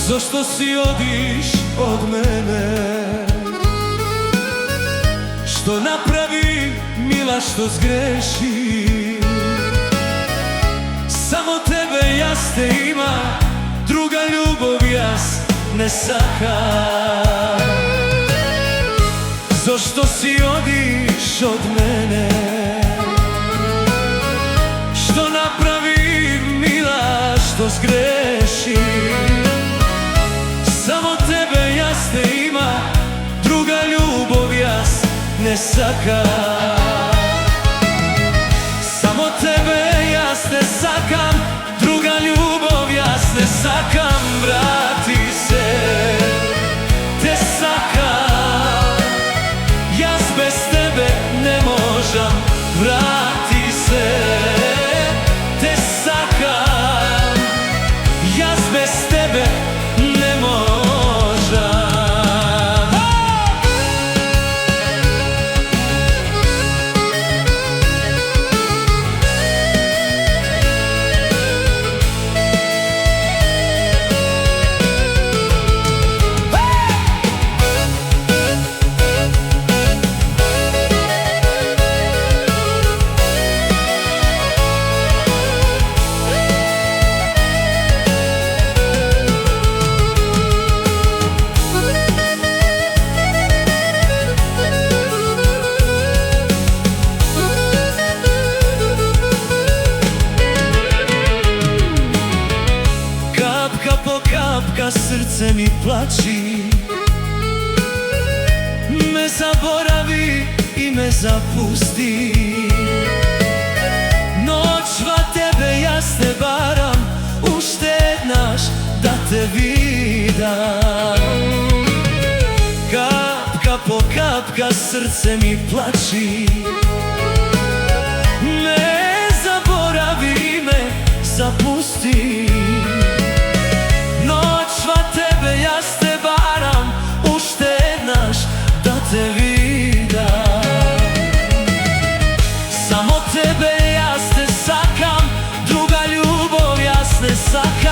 Zašto si odiš od mene? Što napravi, mila, što zgreši? Samo tebe jaste ima, druga ljubav jas ne sakam. Zašto si odiš od mene? Što napravi, mila, što zgreši? Samo tebe jasne ima, druga ljubav jas ne sakam. Samo tebe jasne sakam, druga ljubav jasne sakam. Vrati se, te sakam, jas bez tebe ne možam. Vrati se, te sakam, jas bez tebe ne možam. Kapka srce mi plači, me zaboravi i me zapusti. Noćva tebe jasne baram, uštednaš da te vidam. Kapka po kapka srce mi plači, me zaboravi i me zapusti. Tebe jasne baram, uštednaš da te vidam. Samo tebe jasne sakam, druga ljubav jasne sakam.